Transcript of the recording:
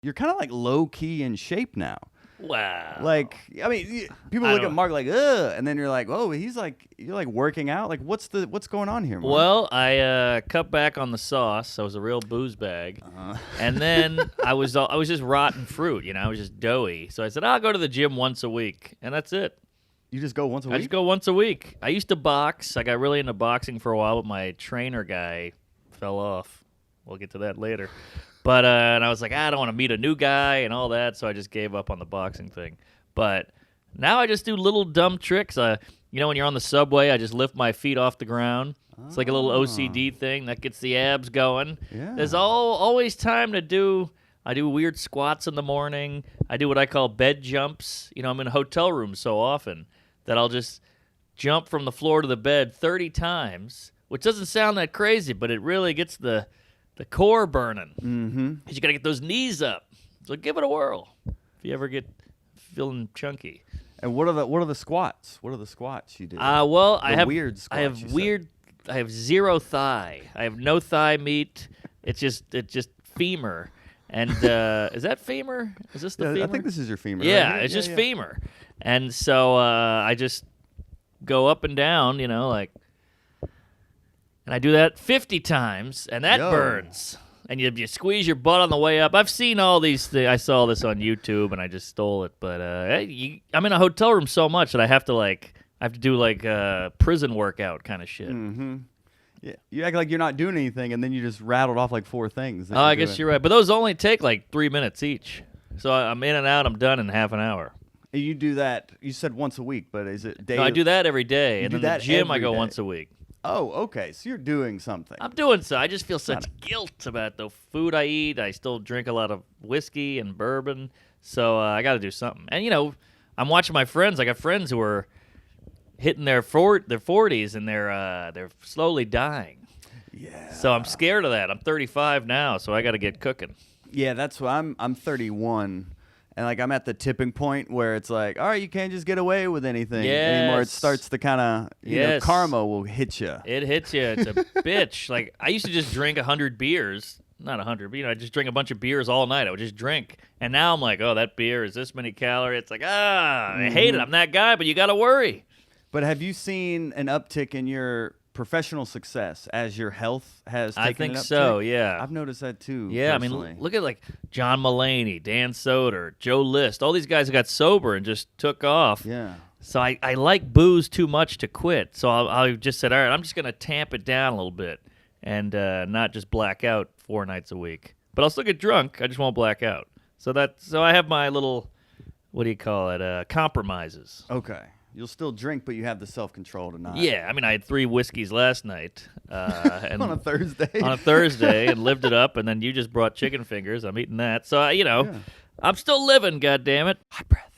you're kind of like low key in shape now. Wow. Like, I mean, people look at Mark like, ugh, and then you're like, oh, you're like working out. Like, what's going on here, Mark? Well, I cut back on the sauce. I was a real booze bag, and then I was just rotten fruit. I was just doughy. So I said, I'll go to the gym once a week, and that's it. You just go once a week? I just go once a week. I used to box. I got really into boxing for a while, but my trainer guy fell off. We'll get to that later. But and I was like, I don't want to meet a new guy and all that, so I just gave up on the boxing thing. But now I just do little dumb tricks. When you're on the subway, I just lift my feet off the ground. It's like a little OCD thing that gets the abs going. Yeah. There's always time to do. I do weird squats in the morning. I do what I call bed jumps. I'm in a hotel room so often that I'll just jump from the floor to the bed 30 times, which doesn't sound that crazy, but it really gets the core burning. Mm-hmm. You got to get those knees up. So give it a whirl if you ever get feeling chunky. And what are the squats? What are the squats you do? I have weird squats. I have zero thigh. I have no thigh meat. It's just femur. And is that femur? Is this the femur? I think this is your femur. Yeah, right? it's just femur. And so I just go up and down, and I do that 50 times, and that burns. And you squeeze your butt on the way up. I've seen all these things. I saw this on YouTube, and I just stole it. But I'm in a hotel room so much that I have to do a prison workout kind of shit. Mm-hmm. Yeah, you act like you're not doing anything, and then you just rattled off like 4 things. I guess you're right. But those only take like 3 minutes each. So I'm in and out. I'm done in half an hour. And you do that, you said once a week, but is it daily? No, I do that every day. And then the gym, I go once a week. Oh, okay. So you're doing something. I'm doing so. I just feel such guilt about the food I eat. I still drink a lot of whiskey and bourbon. So I got to do something. And, I'm watching my friends. I got friends who are hitting their 40s, and they're slowly dying. Yeah. So I'm scared of that. I'm 35 now, so I got to get cooking. Yeah, that's what I'm 31. And I'm at the tipping point where it's like, all right, you can't just get away with anything anymore. It starts to kind of, karma will hit you. It hits you. It's a bitch. I used to just drink 100 beers. Not 100, but I just drink a bunch of beers all night. I would just drink. And now I'm like, oh, that beer is this many calories. It's like, I hate it. I'm that guy, but you got to worry. But have you seen an uptick in your professional success as your health has taken I think an uptick? so, yeah. I've noticed that too. Yeah, personally. I mean, look at John Mulaney, Dan Soder, Joe List. All these guys who got sober and just took off. Yeah. So I like booze too much to quit. So I just said, all right, I'm just going to tamp it down a little bit and not just black out 4 nights a week. But I'll still get drunk. I just won't black out. So I have my little, what do you call it, compromises. Okay. You'll still drink, but you have the self-control tonight. Yeah, I mean, I had 3 whiskeys last night. And on a Thursday? On a Thursday, and lived it up, and then you just brought chicken fingers. I'm eating that. So, I'm still living, goddammit. Hot breath.